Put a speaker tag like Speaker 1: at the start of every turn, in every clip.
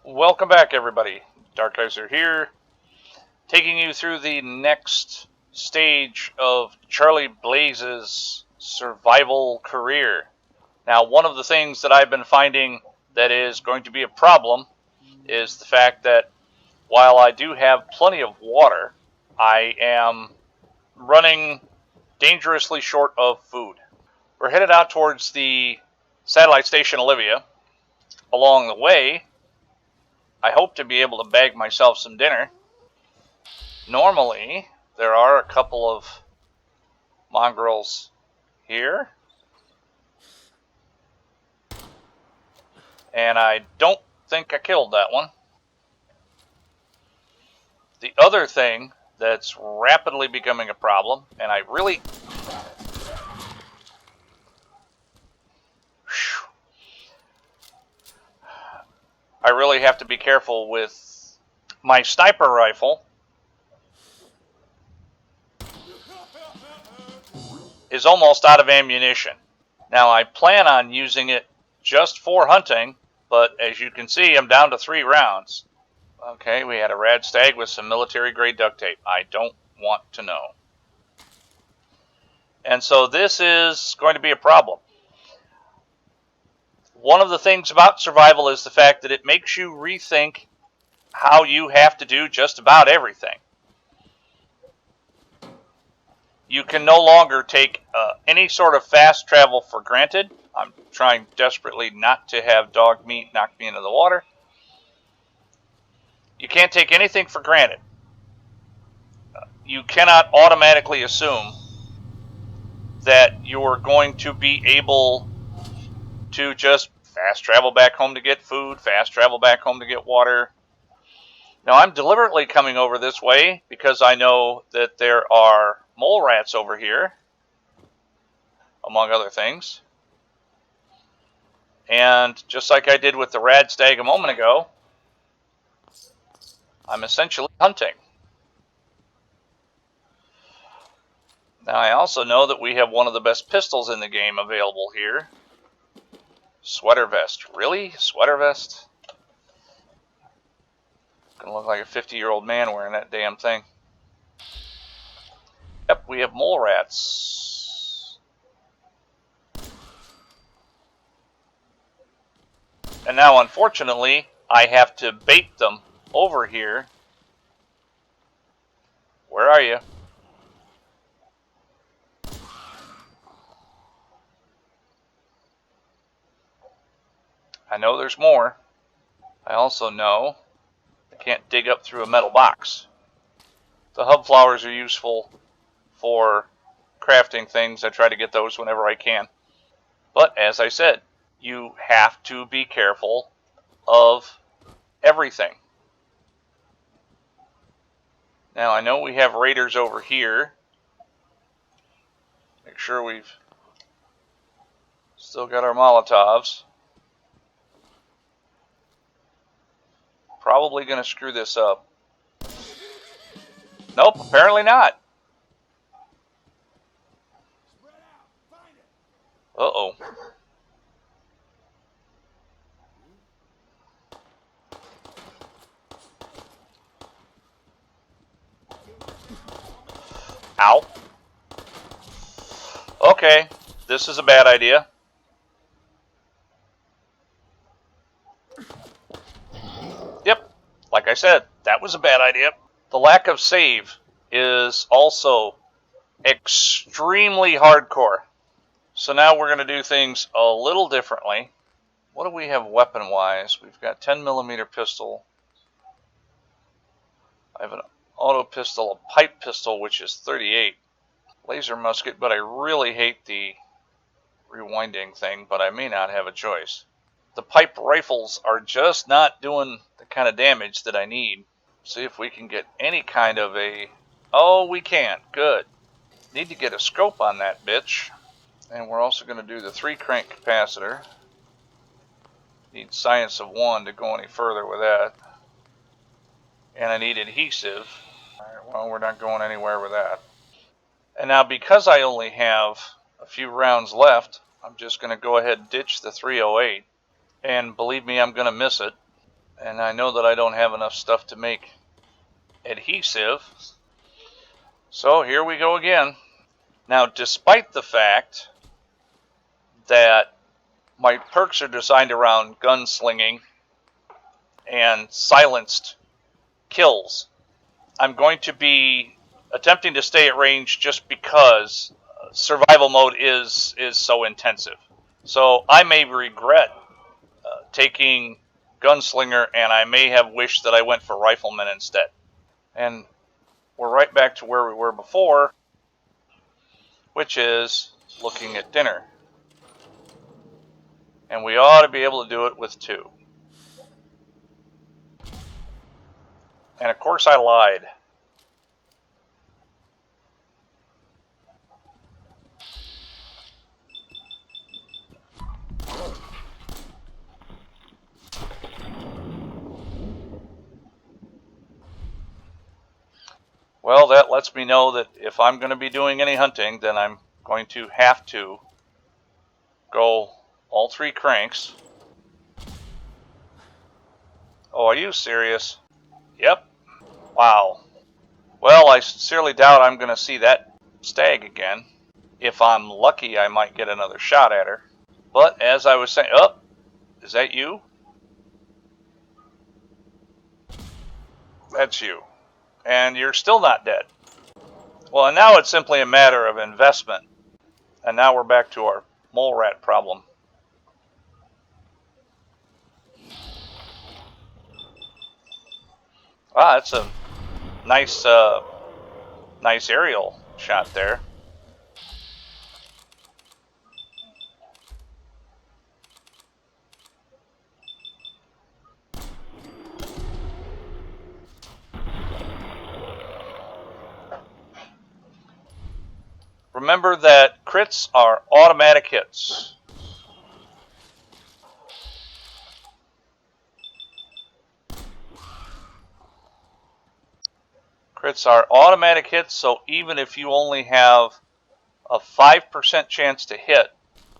Speaker 1: Welcome back, everybody. Darkizer here, taking you through the next stage of Charley Blaize's survival career. Now, one of the things that I've been finding that is going to be a problem is the fact that while I do have plenty of water, I am running dangerously short of food. We're headed out towards the satellite station Olivia. Along the way, I hope to be able to bag myself some dinner. Normally, there are a couple of mongrels here, and I don't think I killed that one. The other thing that's rapidly becoming a problem, and I really have to be careful with my sniper rifle is almost out of ammunition. Now, I plan on using it just for hunting, but as you can see, I'm down to 3 rounds. Okay, we had a rad stag with some military-grade duct tape. I don't want to know. And so this is going to be a problem. One of the things about survival is the fact that it makes you rethink how you have to do just about everything. You can no longer take any sort of fast travel for granted. I'm trying desperately not to have dog meat knock me into the water. You can't take anything for granted. You cannot automatically assume that you're going to be able to just fast travel back home to get food, fast travel back home to get water. Now, I'm deliberately coming over this way because I know that there are mole rats over here, among other things. And just like I did with the rad stag a moment ago, I'm essentially hunting. Now, I also know that we have one of the best pistols in the game available here. Sweater vest. Really? Sweater vest? Gonna look like a 50-year-old man wearing that damn thing. Yep, we have mole rats. And now, unfortunately, I have to bait them over here. Where are you? I know there's more. I also know I can't dig up through a metal box. The hub flowers are useful for crafting things. I try to get those whenever I can. But as I said, you have to be careful of everything. Now, I know we have raiders over here. Make sure we've still got our Molotovs. Probably going to screw this up. Nope, apparently not. Uh-oh. Ow. Okay, this is a bad idea. Yep, like I said, that was a bad idea. The lack of save is also extremely hardcore. So now we're going to do things a little differently. What do we have weapon-wise? We've got 10mm pistol. I have an auto pistol, a pipe pistol, which is 38. Laser musket, but I really hate the rewinding thing, but I may not have a choice. The pipe rifles are just not doing the kind of damage that I need. See if we can get any kind of a... Oh, we can. Good. Need to get a scope on that bitch. And we're also going to do the 3-crank capacitor. Need science of 1 to go any further with that. And I need adhesive. Alright, well, we're not going anywhere with that. And now, because I only have a few rounds left, I'm just going to go ahead and ditch the 308. And believe me, I'm going to miss it. And I know that I don't have enough stuff to make adhesive. So here we go again. Now, despite the fact that my perks are designed around gunslinging and silenced kills, I'm going to be attempting to stay at range just because survival mode is so intensive. So I may regret taking gunslinger, and I may have wished that I went for rifleman instead. And we're right back to where we were before, which is looking at dinner. And we ought to be able to do it with 2. And of course I lied. Well, that lets me know that if I'm going to be doing any hunting, then I'm going to have to go all 3 cranks. Oh, are you serious? Yep. Wow. Well, I sincerely doubt I'm going to see that stag again. If I'm lucky, I might get another shot at her. But as I was saying, oh, is that you? That's you. And you're still not dead. Well, and now it's simply a matter of investment. And now we're back to our mole rat problem. Ah, that's a nice, nice aerial shot there. Remember that crits are automatic hits. Crits are automatic hits, so even if you only have a 5% chance to hit,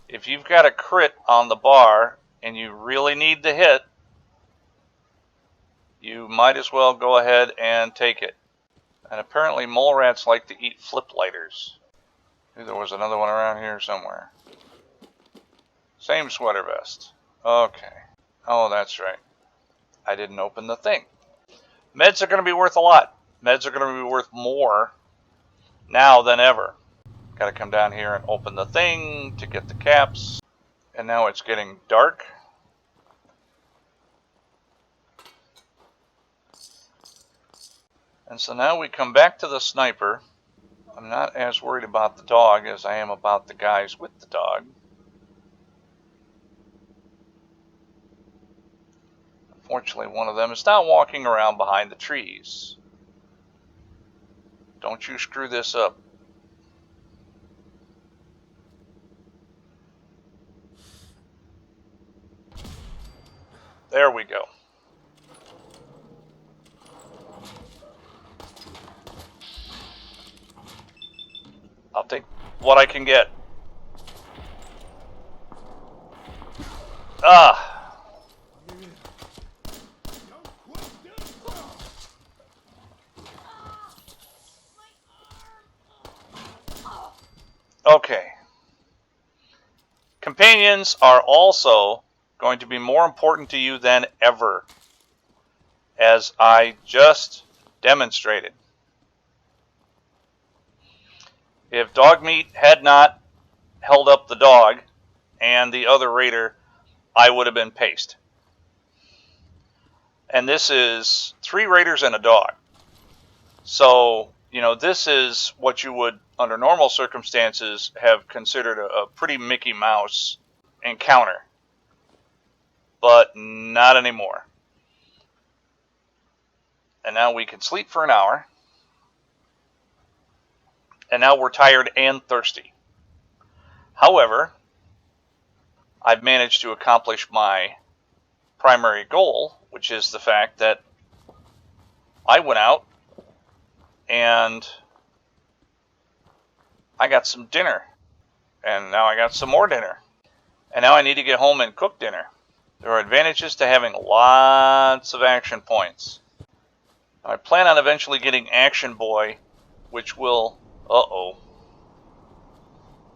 Speaker 1: if you've got a crit on the bar and you really need the hit, you might as well go ahead and take it. And apparently mole rats like to eat flip lighters. Maybe there was another one around here somewhere. Same sweater vest. Okay. Oh, that's right. I didn't open the thing. Meds are going to be worth a lot. Meds are going to be worth more now than ever. Got to come down here and open the thing to get the caps. And now it's getting dark. And so now we come back to the sniper. I'm not as worried about the dog as I am about the guys with the dog. Unfortunately, one of them is now walking around behind the trees. Don't you screw this up. There we go. I'll take what I can get. Ah. Okay. Companions are also going to be more important to you than ever, as I just demonstrated. If Dogmeat had not held up the dog and the other raider, I would have been paced. And this is 3 raiders and a dog. So, this is what you would, under normal circumstances, have considered a pretty Mickey Mouse encounter. But not anymore. And now we can sleep for an hour. And now we're tired and thirsty. However, I've managed to accomplish my primary goal, which is the fact that I went out and I got some dinner. And now I got some more dinner. And now I need to get home and cook dinner. There are advantages to having lots of action points. I plan on eventually getting Action Boy, which will... Uh-oh.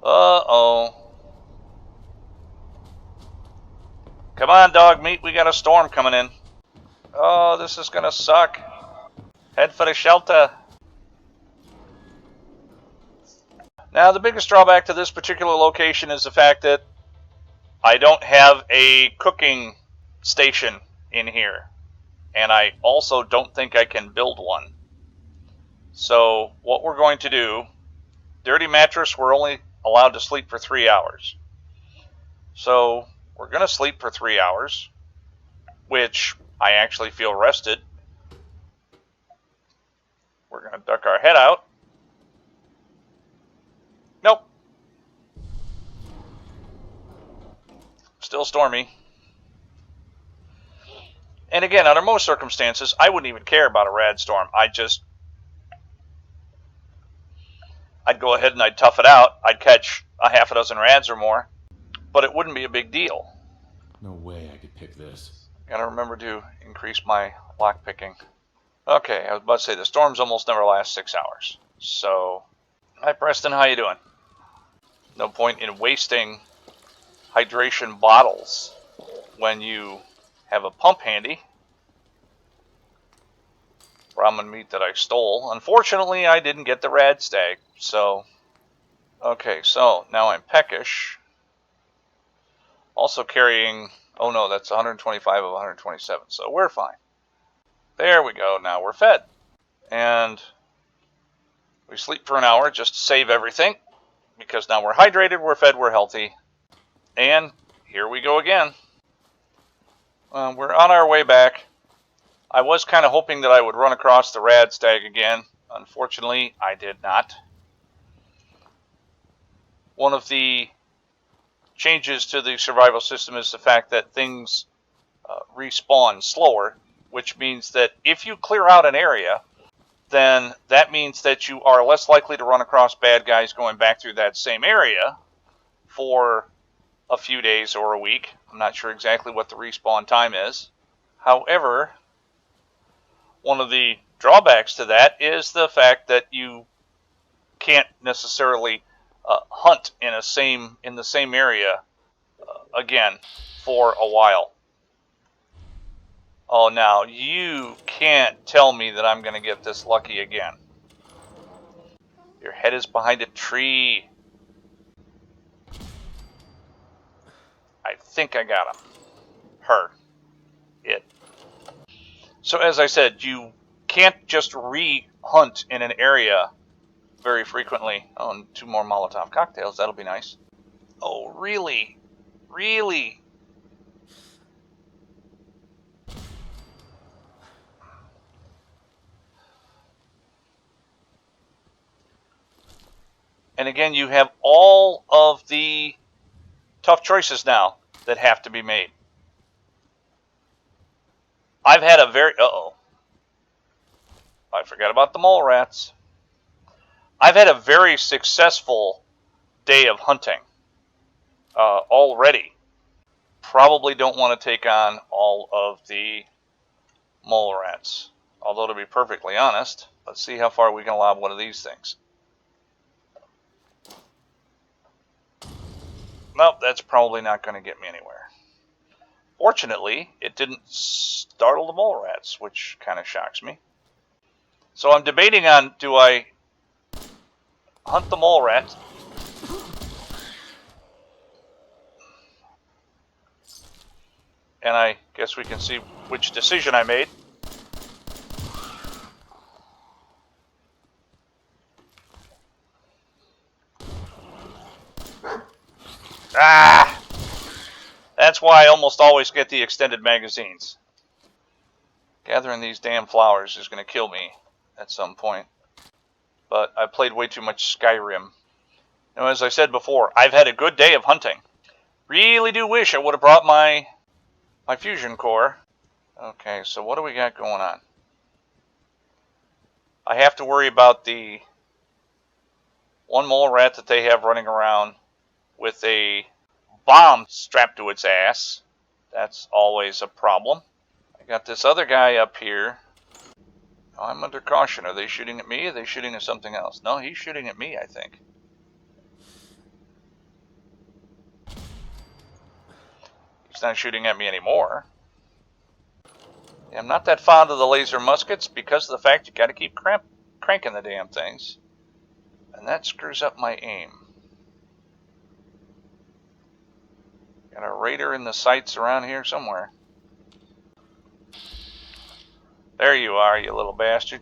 Speaker 1: Uh-oh. Come on, dog meat. We got a storm coming in. Oh, this is gonna suck. Head for the shelter. Now, the biggest drawback to this particular location is the fact that I don't have a cooking station in here. And I also don't think I can build one. So, what we're going to do... Dirty mattress, we're only allowed to sleep for 3 hours. So, we're going to sleep for 3 hours, which I actually feel rested. We're going to duck our head out. Nope. Still stormy. And again, under most circumstances, I wouldn't even care about a rad storm. I'd go ahead and I'd tough it out. I'd catch a half a dozen rads or more, but it wouldn't be a big deal.
Speaker 2: No way I could pick this.
Speaker 1: Gotta remember to increase my lock picking. Okay, I was about to say the storms almost never last 6 hours. So, hi Preston, how you doing? No point in wasting hydration bottles when you have a pump handy. Ramen meat that I stole. Unfortunately, I didn't get the rad stag, so... Okay, so now I'm peckish. Also carrying... Oh no, that's 125 of 127, so we're fine. There we go, now we're fed. And we sleep for an hour just to save everything. Because now we're hydrated, we're fed, we're healthy. And here we go again. We're on our way back. I was kind of hoping that I would run across the rad stag again. Unfortunately, I did not. One of the changes to the survival system is the fact that things respawn slower, which means that if you clear out an area, then that means that you are less likely to run across bad guys going back through that same area for a few days or a week. I'm not sure exactly what the respawn time is. However, one of the drawbacks to that is the fact that you can't necessarily hunt in the same area again for a while. Oh, now you can't tell me that I'm going to get this lucky again. Your head is behind a tree. I think I got him. Her. It. So as I said, you can't just re-hunt in an area very frequently. Oh, and 2 more Molotov cocktails. That'll be nice. Oh, really? Really? And again, you have all of the tough choices now that have to be made. I've had a very... Uh-oh. I forgot about the mole rats. I've had a very successful day of hunting already. Probably don't want to take on all of the mole rats. Although, to be perfectly honest, let's see how far we can lob one of these things. Nope, that's probably not going to get me anywhere. Fortunately, it didn't startle the mole rats, which kind of shocks me. So I'm debating on, do I hunt the mole rat? And I guess we can see which decision I made. Ah! That's why I almost always get the extended magazines. Gathering these damn flowers is going to kill me at some point. But I played way too much Skyrim. Now, as I said before, I've had a good day of hunting. Really do wish I would have brought my fusion core. Okay, so what do we got going on? I have to worry about the one mole rat that they have running around with a bomb strapped to its ass. That's always a problem. I got this other guy up here. Oh, I'm under caution. Are they shooting at me? Or are they shooting at something else? No, he's shooting at me, I think. He's not shooting at me anymore. Yeah, I'm not that fond of the laser muskets because of the fact you got to keep cranking the damn things. And that screws up my aim. Got a raider in the sights around here somewhere. There you are, you little bastard.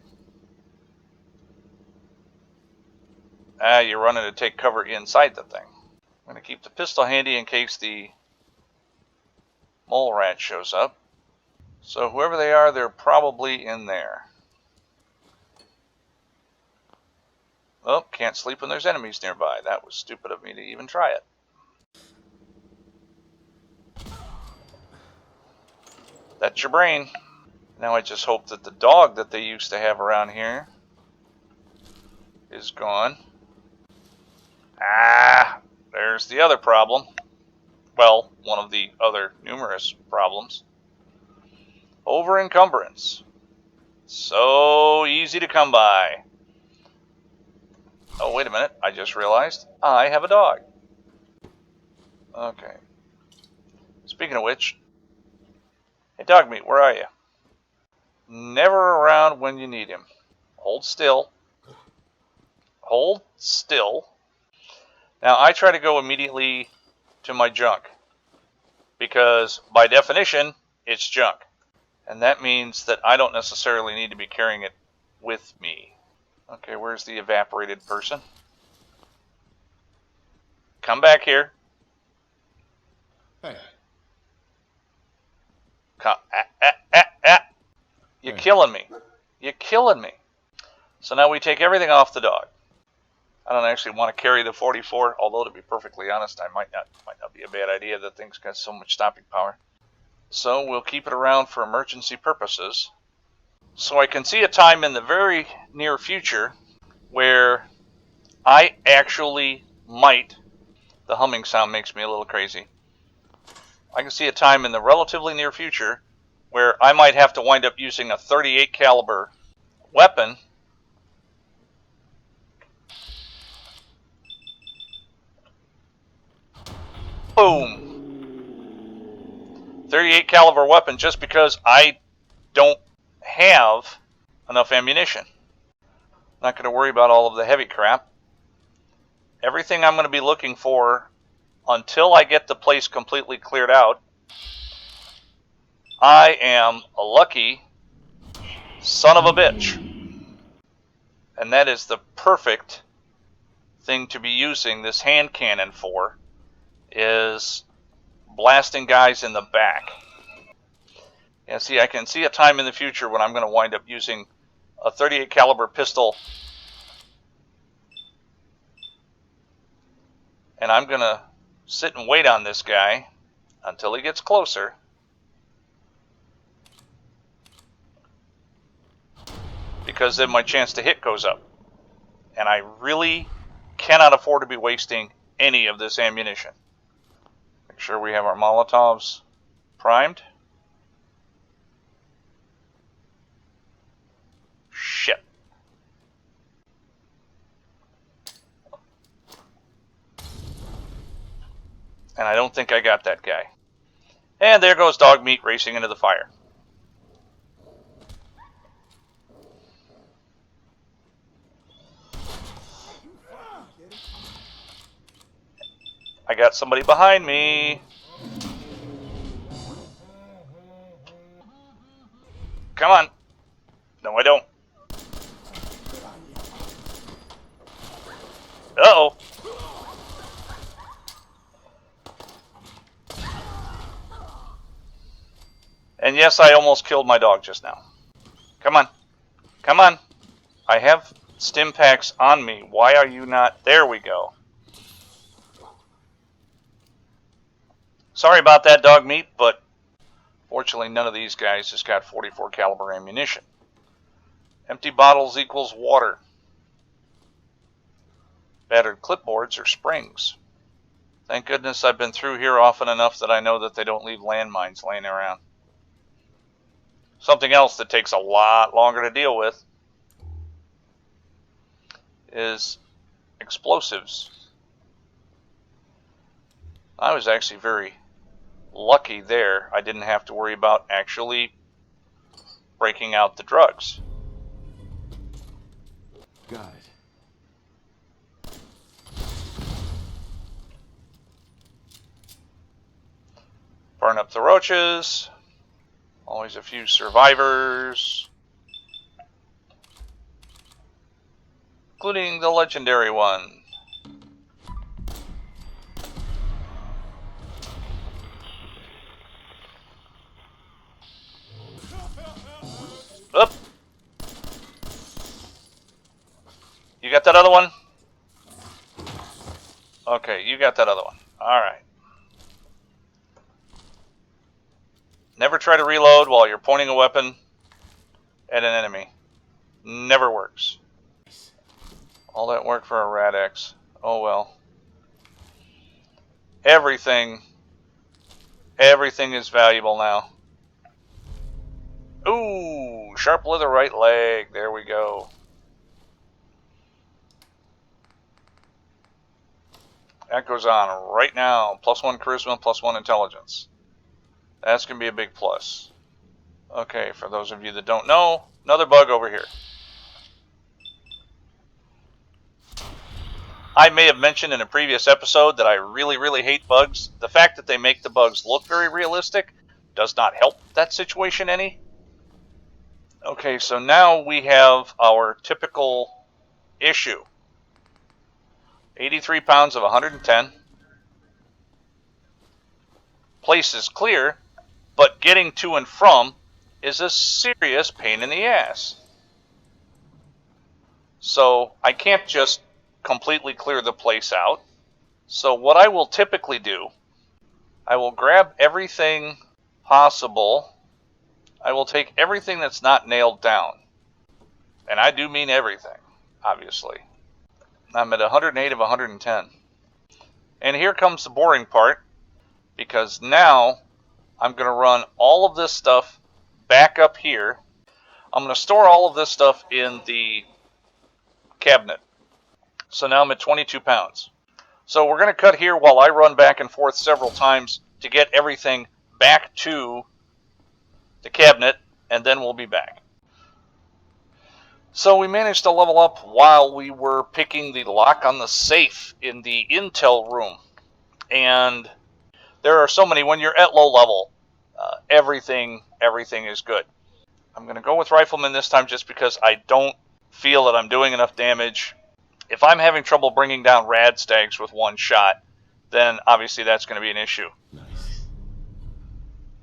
Speaker 1: Ah, you're running to take cover inside the thing. I'm going to keep the pistol handy in case the mole rat shows up. So whoever they are, they're probably in there. Oh, can't sleep when there's enemies nearby. That was stupid of me to even try it. That's your brain. Now I just hope that the dog that they used to have around here is gone. Ah, there's the other problem. Well, one of the other numerous problems. Over encumbrance. So easy to come by. Oh, wait a minute. I just realized I have a dog. Okay. Speaking of which, hey, dog meat, where are you? Never around when you need him. Hold still. Hold still. Now, I try to go immediately to my junk because, by definition, it's junk. And that means that I don't necessarily need to be carrying it with me. Okay, where's the evaporated person? Come back here.
Speaker 2: Hey.
Speaker 1: Come. You're killing me. You're killing me. So now we take everything off the dog. I don't actually want to carry the 44, although to be perfectly honest, I might not be a bad idea. That thing's got so much stopping power. So we'll keep it around for emergency purposes. So I can see a time in the very near future where I actually might, the humming sound makes me a little crazy. I can see a time in the relatively near future where I might have to wind up using a 38 caliber weapon. Boom. 38 caliber weapon just because I don't have enough ammunition. Not going to worry about all of the heavy crap. Everything I'm going to be looking for until I get the place completely cleared out. I am a lucky son of a bitch. And that is the perfect thing to be using this hand cannon for, is blasting guys in the back. Yeah, see, I can see a time in the future when I'm going to wind up using a 38 caliber pistol, and I'm going to sit and wait on this guy until he gets closer. Because then my chance to hit goes up. And I really cannot afford to be wasting any of this ammunition. Make sure we have our Molotovs primed. Shit. And I don't think I got that guy. And there goes dog meat racing into the fire. I got somebody behind me. Come on. No, I don't. Uh-oh. And yes, I almost killed my dog just now. Come on. Come on. I have stim packs on me. Why are you not? There we go. Sorry about that, dog meat, but fortunately none of these guys has got 44 caliber ammunition. Empty bottles equals water. Battered clipboards are springs. Thank goodness I've been through here often enough that I know that they don't leave landmines laying around. Something else that takes a lot longer to deal with is explosives. I was actually very lucky there. I didn't have to worry about actually breaking out the drugs.
Speaker 2: Got it.
Speaker 1: Burn up the roaches. Always a few survivors, including the legendary one. Up. You got that other one? Okay, you got that other one. Alright. Never try to reload while you're pointing a weapon at an enemy. Never works. All that work for a Rad-X. Oh well. Everything is valuable now. Ooh, sharp leather right leg. There we go. That goes on right now. +1 charisma, +1 intelligence. That's going to be a big plus. Okay, for those of you that don't know, another bug over here. I may have mentioned in a previous episode that I really hate bugs. The fact that they make the bugs look very realistic does not help that situation any. Okay, so now we have our typical issue. 83 pounds of 110. Place is clear, but getting to and from is a serious pain in the ass. So I can't just completely clear the place out. So what I will typically do, I will grab everything possible. I will take everything that's not nailed down. And I do mean everything, obviously. I'm at 108 of 110. And here comes the boring part, because now I'm going to run all of this stuff back up here. I'm going to store all of this stuff in the cabinet. So now I'm at 22 pounds. So we're going to cut here while I run back and forth several times to get everything back to the cabinet, and then we'll be back. So we managed to level up while we were picking the lock on the safe in the intel room. And there are so many, when you're at low level, everything is good. I'm going to go with Rifleman this time just because I don't feel that I'm doing enough damage. If I'm having trouble bringing down rad stags with one shot, then obviously that's going to be an issue.
Speaker 2: Nice.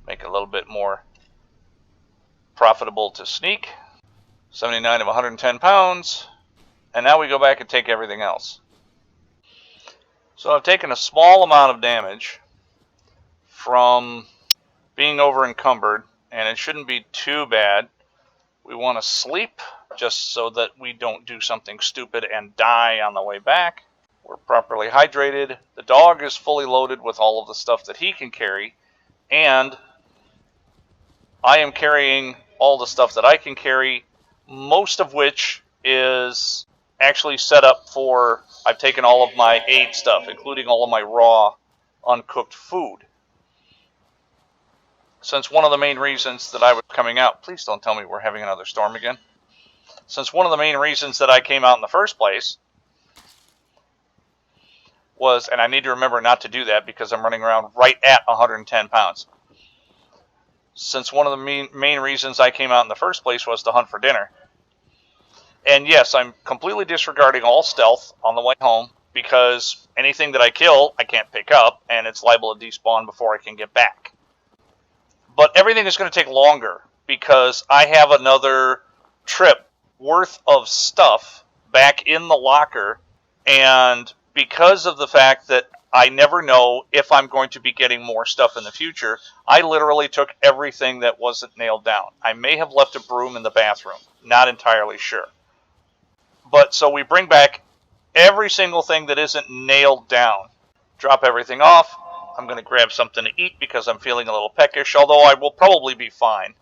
Speaker 1: Make it a little bit more profitable to sneak. 79 of 110 pounds. And now we go back and take everything else. So I've taken a small amount of damage from being over encumbered, and it shouldn't be too bad. We want to sleep just so that we don't do something stupid and die on the way back. We're properly hydrated. The dog is fully loaded with all of the stuff that he can carry, and I am carrying all the stuff that I can carry, most of which is actually set up for, I've taken all of my aid stuff, including all of my raw, uncooked food. Since one of the main reasons that I was coming out, please don't tell me we're having another storm again. Since one of the main reasons that I came out in the first place was, and I need to remember not to do that because I'm running around right at 110 pounds. Since one of the main reasons I came out in the first place was to hunt for dinner. And yes, I'm completely disregarding all stealth on the way home because anything that I kill, I can't pick up, and it's liable to despawn before I can get back. But everything is going to take longer because I have another trip worth of stuff back in the locker, and because of the fact that I never know if I'm going to be getting more stuff in the future, I literally took everything that wasn't nailed down. I may have left a broom in the bathroom, not entirely sure. But so we bring back every single thing that isn't nailed down, drop everything off. I'm going to grab something to eat because I'm feeling a little peckish, although I will probably be fine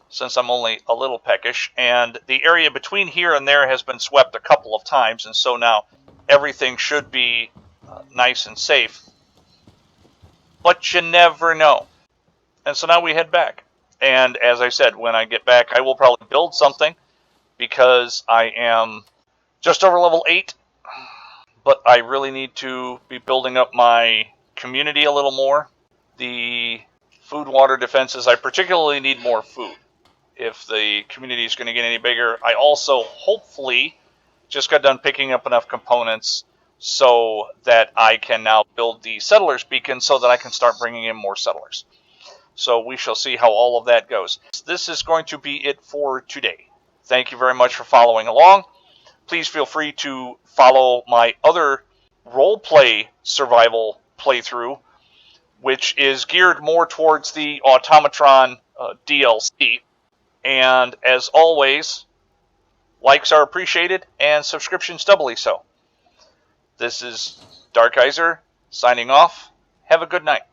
Speaker 1: since I'm only a little peckish. And the area between here and there has been swept a couple of times, and so now everything should be nice and safe. But you never know. And so now we head back. And as I said, when I get back, I will probably build something because I am just over level 8. But I really need to be building up my community a little more. The food water defenses, I particularly need more food if the community is going to get any bigger. I also hopefully just got done picking up enough components so that I can now build the settlers beacon so that I can start bringing in more settlers. So we shall see how all of that goes. This is going to be it for today. Thank you very much for following along. Please feel free to follow my other roleplay survival playthrough, which is geared more towards the Automatron DLC. And as always, likes are appreciated and subscriptions doubly so. This is Dark Geyser signing off. Have a good night.